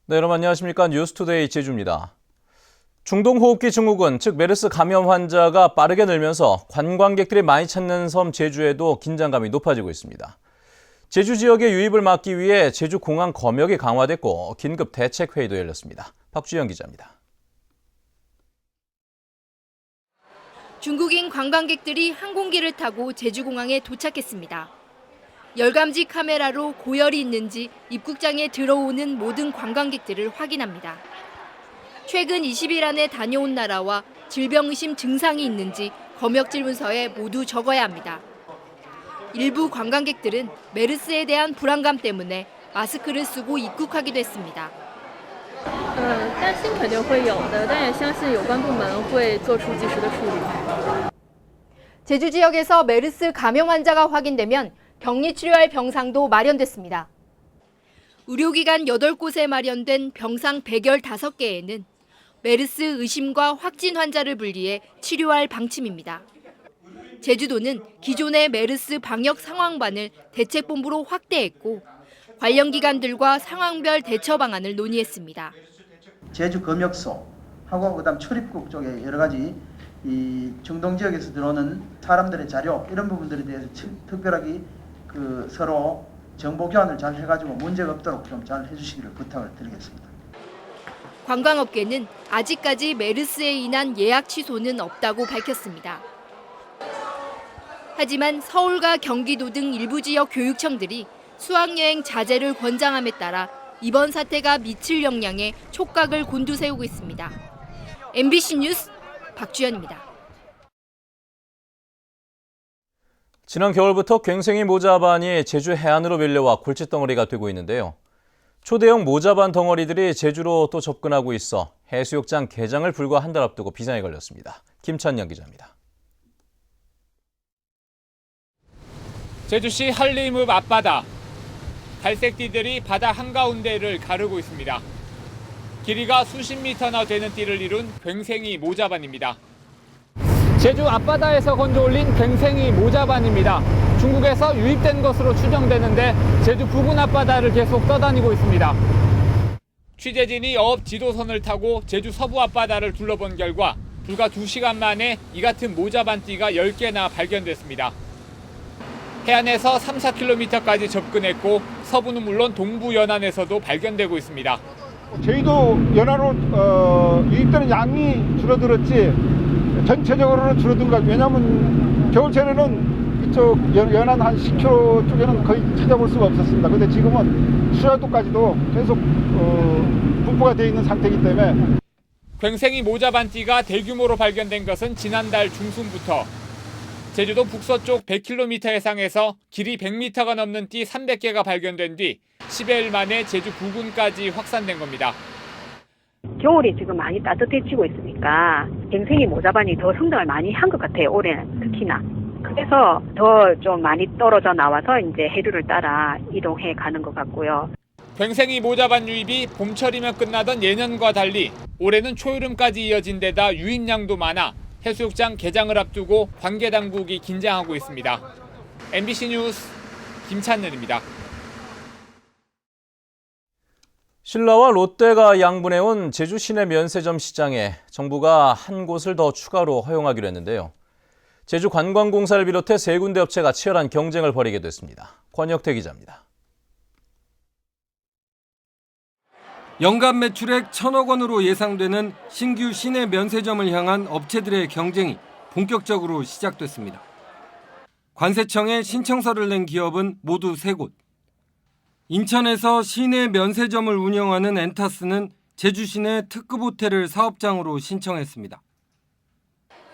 네, 여러분 안녕하십니까? 뉴스투데이 제주입니다. 중동호흡기 증후군, 즉 메르스 감염 환자가 빠르게 늘면서 관광객들이 많이 찾는 섬 제주에도 긴장감이 높아지고 있습니다. 제주 지역의 유입을 막기 위해 제주공항 검역이 강화됐고 긴급 대책회의도 열렸습니다. 박주영 기자입니다. 중국인 관광객들이 항공기를 타고 제주공항에 도착했습니다. 열감지 카메라로 고열이 있는지 입국장에 들어오는 모든 관광객들을 확인합니다. 최근 20일 안에 다녀온 나라와 질병 의심 증상이 있는지 검역 질문서에 모두 적어야 합니다. 일부 관광객들은 메르스에 대한 불안감 때문에 마스크를 쓰고 입국하기도 했습니다. 担心肯定会有的，但也相信有关部门会做出及时的处理。 제주 지역에서 메르스 감염 환자가 확인되면 격리 치료할 병상도 마련됐습니다. 의료기관 8곳에 마련된 병상 115개에는 메르스 의심과 확진 환자를 분리해 치료할 방침입니다. 제주도는 기존의 메르스 방역 상황반을 대책본부로 확대했고 관련 기관들과 상황별 대처 방안을 논의했습니다. 제주 검역소하고 그다음 출입국 쪽에 여러 가지 이 중동 지역에서 들어오는 사람들의 자료 이런 부분들에 대해서 특별하게 서로 정보 교환을 잘 해가지고 문제가 없도록 좀 잘 해주시기를 부탁을 드리겠습니다. 관광업계는 아직까지 메르스에 인한 예약 취소는 없다고 밝혔습니다. 하지만 서울과 경기도 등 일부 지역 교육청들이 수학여행 자제를 권장함에 따라 이번 사태가 미칠 영향에 촉각을 곤두세우고 있습니다. MBC 뉴스 박주연입니다. 지난 겨울부터 괭생이 모자반이 제주 해안으로 밀려와 골칫덩어리가 되고 있는데요. 초대형 모자반 덩어리들이 제주로 또 접근하고 있어 해수욕장 개장을 불과 한 달 앞두고 비상에 걸렸습니다. 김찬영 기자입니다. 제주시 한림읍 앞바다. 갈색띠들이 바다 한가운데를 가르고 있습니다. 길이가 수십 미터나 되는 띠를 이룬 괭생이 모자반입니다. 제주 앞바다에서 건져 올린 괭생이 모자반입니다. 중국에서 유입된 것으로 추정되는데 제주 부근 앞바다를 계속 떠다니고 있습니다. 취재진이 어업 지도선을 타고 제주 서부 앞바다를 둘러본 결과 불과 2시간 만에 이 같은 모자반띠가 10개나 발견됐습니다. 해안에서 3, 4km까지 접근했고 서부는 물론 동부 연안에서도 발견되고 있습니다. 저희도 연안으로 유입되는 양이 줄어들었지 전체적으로는 줄어든 것 같아요. 왜냐하면 겨울철에는 이쪽 연안 한 10km 쪽에는 거의 찾아볼 수가 없었습니다. 그런데 지금은 수라도까지도 계속 분포가 되어 있는 상태이기 때문에. 괭생이 모자반띠가 대규모로 발견된 것은 지난달 중순부터 제주도 북서쪽 100km 해상에서 길이 100m가 넘는 띠 300개가 발견된 뒤 10여일 만에 제주 부근까지 확산된 겁니다. 겨울이 지금 많이 따뜻해지고 있으니까 괭생이 모자반이 더 성장을 많이 한 것 같아요. 올해는 특히나. 그래서 더 좀 많이 떨어져 나와서 이제 해류를 따라 이동해 가는 것 같고요. 괭생이 모자반 유입이 봄철이면 끝나던 예년과 달리 올해는 초여름까지 이어진 데다 유입량도 많아 해수욕장 개장을 앞두고 관계당국이 긴장하고 있습니다. MBC 뉴스 김찬늘입니다. 신라와 롯데가 양분해온 제주 시내 면세점 시장에 정부가 한 곳을 더 추가로 허용하기로 했는데요. 제주관광공사를 비롯해 세 군데 업체가 치열한 경쟁을 벌이게 됐습니다. 권혁태 기자입니다. 연간 매출액 1,000억 원으로 예상되는 신규 시내 면세점을 향한 업체들의 경쟁이 본격적으로 시작됐습니다. 관세청에 신청서를 낸 기업은 모두 3곳. 인천에서 시내 면세점을 운영하는 엔타스는 제주 시내 특급 호텔을 사업장으로 신청했습니다.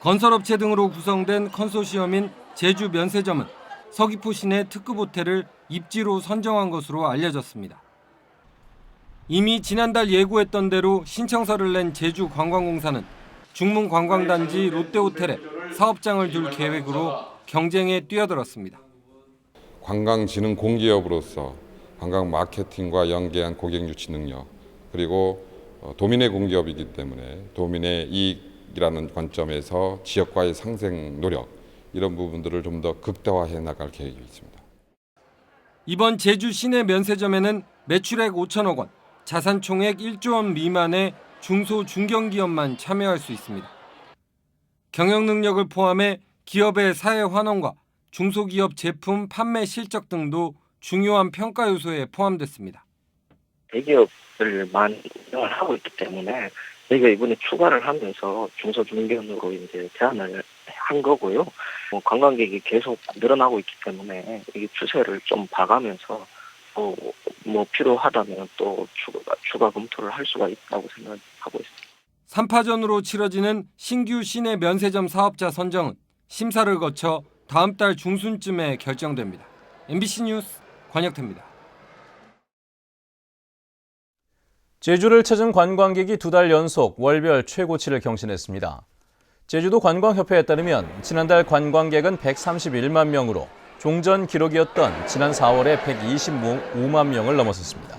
건설업체 등으로 구성된 컨소시엄인 제주 면세점은 서귀포 시내 특급 호텔을 입지로 선정한 것으로 알려졌습니다. 이미 지난달 예고했던 대로 신청서를 낸 제주관광공사는 중문관광단지 롯데호텔에 사업장을 둘 계획으로 경쟁에 뛰어들었습니다. 관광진흥 공기업으로서 관광 마케팅과 연계한 고객 유치 능력, 그리고 도민의 공기업이기 때문에 도민의 이익이라는 관점에서 지역과의 상생 노력, 이런 부분들을 좀 더 극대화해 나갈 계획이 있습니다. 이번 제주 시내 면세점에는 매출액 5천억 원, 자산 총액 1조 원 미만의 중소 중견기업만 참여할 수 있습니다. 경영 능력을 포함해 기업의 사회 환원과 중소기업 제품 판매 실적 등도 중요한 평가 요소에 포함됐습니다. 대기업을 많이 운영을 하고 있기 때문에 저희가 이번에 추가를 하면서 중소중견으로 이제 제한을 한 거고요. 관광객이 계속 늘어나고 있기 때문에 이 추세를 좀 봐가면서 뭐 필요하다면 또 추가 검토를 할 수가 있다고 생각하고 있습니다. 3파전으로 치러지는 신규 시내 면세점 사업자 선정은 심사를 거쳐 다음 달 중순쯤에 결정됩니다. MBC 뉴스 권혁태입니다. 제주를 찾은 관광객이 2달 연속 월별 최고치를 경신했습니다. 제주도 관광협회에 따르면 지난달 관광객은 131만 명으로 종전 기록이었던 지난 4월에 125만 명을 넘어섰습니다.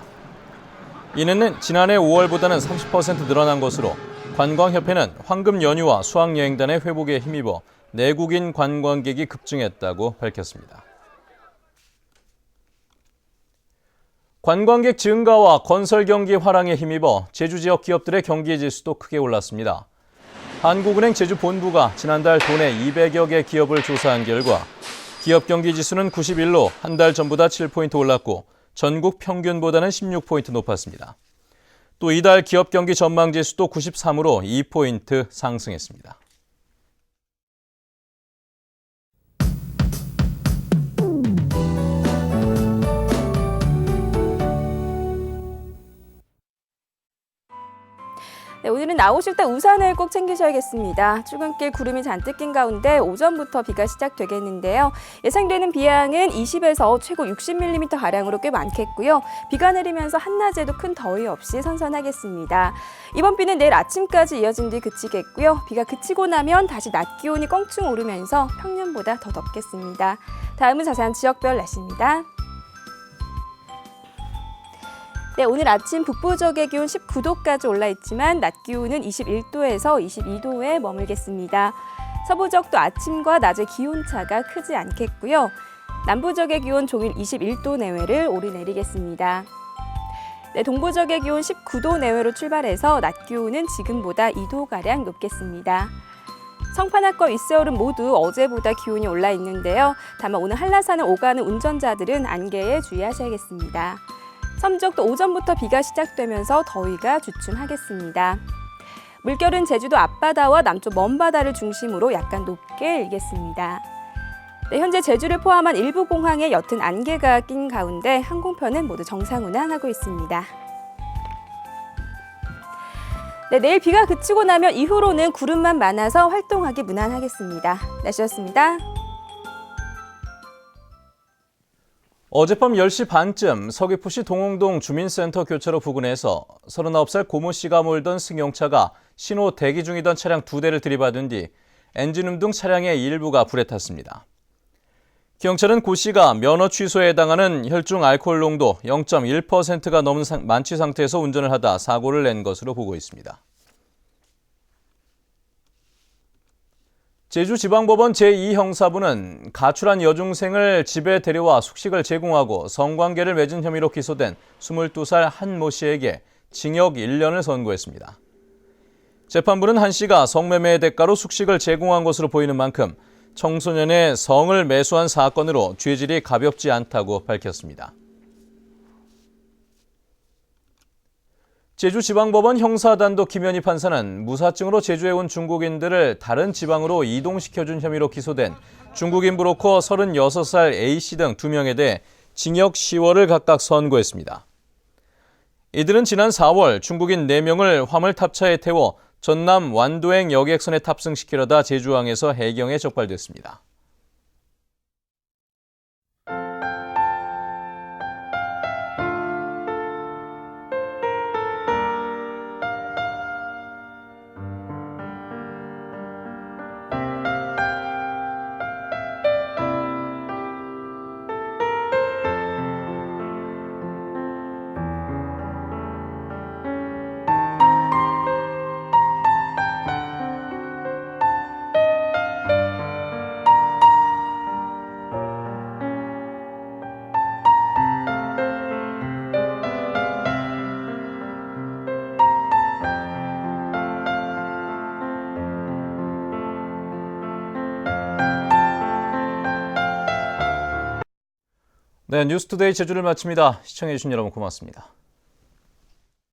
이는 지난해 5월보다는 30% 늘어난 것으로 관광협회는 황금 연휴와 수학여행단의 회복에 힘입어 내국인 관광객이 급증했다고 밝혔습니다. 관광객 증가와 건설 경기 화랑에 힘입어 제주 지역 기업들의 경기 지수도 크게 올랐습니다. 한국은행 제주본부가 지난달 도내 200여 개 기업을 조사한 결과 기업 경기 지수는 91로 한 달 전보다 7포인트 올랐고 전국 평균보다는 16포인트 높았습니다. 또 이달 기업 경기 전망 지수도 93으로 2포인트 상승했습니다. 네, 오늘은 나오실 때 우산을 꼭 챙기셔야겠습니다. 출근길 구름이 잔뜩 낀 가운데 오전부터 비가 시작되겠는데요. 예상되는 비양은 20에서 최고 60mm가량으로 꽤 많겠고요. 비가 내리면서 한낮에도 큰 더위 없이 선선하겠습니다. 이번 비는 내일 아침까지 이어진 뒤 그치겠고요. 비가 그치고 나면 다시 낮 기온이 껑충 오르면서 평년보다 더 덥겠습니다. 다음은 자세한 지역별 날씨입니다. 네, 오늘 아침 북부 지역의 기온 19도까지 올라 있지만 낮 기온은 21도에서 22도에 머물겠습니다. 서부 지역도 아침과 낮의 기온차가 크지 않겠고요. 남부 지역의 기온 종일 21도 내외를 오르내리겠습니다. 네, 동부 지역의 기온 19도 내외로 출발해서 낮 기온은 지금보다 2도가량 높겠습니다. 성판악과 윗세월은 모두 어제보다 기온이 올라 있는데요. 다만 오늘 한라산을 오가는 운전자들은 안개에 주의하셔야겠습니다. 섬지역도 오전부터 비가 시작되면서 더위가 주춤하겠습니다. 물결은 제주도 앞바다와 남쪽 먼바다를 중심으로 약간 높게 일겠습니다. 네, 현재 제주를 포함한 일부 공항에 옅은 안개가 낀 가운데 항공편은 모두 정상 운항하고 있습니다. 네, 내일 비가 그치고 나면 이후로는 구름만 많아서 활동하기 무난하겠습니다. 날씨였습니다. 어젯밤 10시 반쯤 서귀포시 동홍동 주민센터 교차로 부근에서 39살 고모 씨가 몰던 승용차가 신호 대기 중이던 차량 2대를 들이받은 뒤 엔진음 등 차량의 일부가 불에 탔습니다. 경찰은 고 씨가 면허 취소에 해당하는 혈중 알코올 농도 0.1%가 넘은 만취 상태에서 운전을 하다 사고를 낸 것으로 보고 있습니다. 제주지방법원 제2형사부는 가출한 여중생을 집에 데려와 숙식을 제공하고 성관계를 맺은 혐의로 기소된 22살 한 모 씨에게 징역 1년을 선고했습니다. 재판부는 한 씨가 성매매의 대가로 숙식을 제공한 것으로 보이는 만큼 청소년의 성을 매수한 사건으로 죄질이 가볍지 않다고 밝혔습니다. 제주지방법원 형사단독 김현희 판사는 무사증으로 제주에 온 중국인들을 다른 지방으로 이동시켜준 혐의로 기소된 중국인 브로커 36살 A씨 등 2명에 대해 징역 10월을 각각 선고했습니다. 이들은 지난 4월 중국인 4명을 화물탑차에 태워 전남 완도행 여객선에 탑승시키려다 제주항에서 해경에 적발됐습니다. 네, 뉴스투데이 제주를 마칩니다. 시청해주신 여러분 고맙습니다.